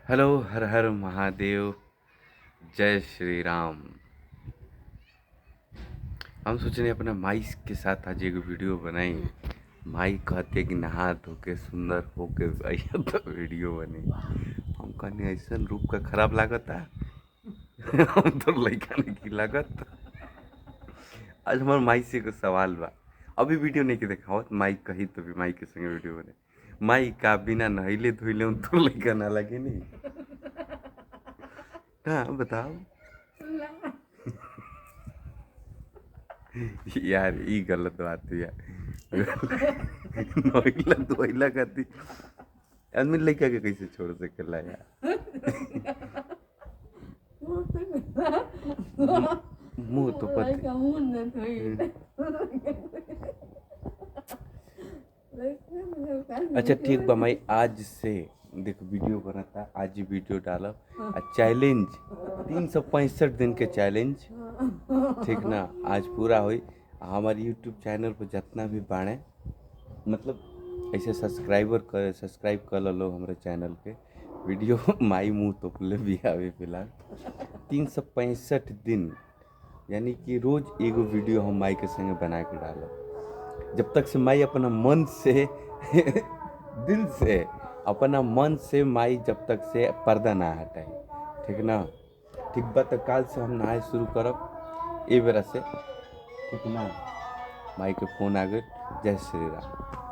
Hello, हर हर महादेव, जय श्री राम। हम सोचने अपने माई के साथ आज एक वीडियो बनाई। माई कहते कि नहा धो के सुंदर होके आइए तो वीडियो बनी। हम कहने ऐसा रूप का खराब लागत है। हम तो लड़का नहीं की लागत। आज हमारे माई से को सवाल बा। अभी वीडियो नहीं के देखा माई कही तो भी माई के संगे वीडियो बने। माई का बिना नहैले धोइले हम तो लड़का ना लगे नहीं। हाँ बताओ। यार ये गलत बात है यार। नोइला धोइला खाती आदमी लड़का के कैसे छोड़ सकेला यार। मुंह तो पता। अच्छा ठीक बा माई आज से देख वीडियो बनाता आज ही वीडियो डालब आ चैलेंज 365 दिन के चैलेंज ठीक ना आज पूरा हुई। हमारे यूट्यूब चैनल पर जितना भी बाढ़े मतलब ऐसे सब्सक्राइब कर लो हमारे चैनल के वीडियो माई मुँह तोपले भी आवे फिलहाल 365 दिन यानी कि रोज एगो वीडियो हम माई के संगे बना के डालब जब तक से माई अपना मन से दिल से अपना मन से माई जब तक से पर्दा ना हटाए ठीक ना। ठीक बा तो काल से हम नहाए शुरू करब ए बेरा से ठीक ना। माई के फोन आ गए। जय श्री राम।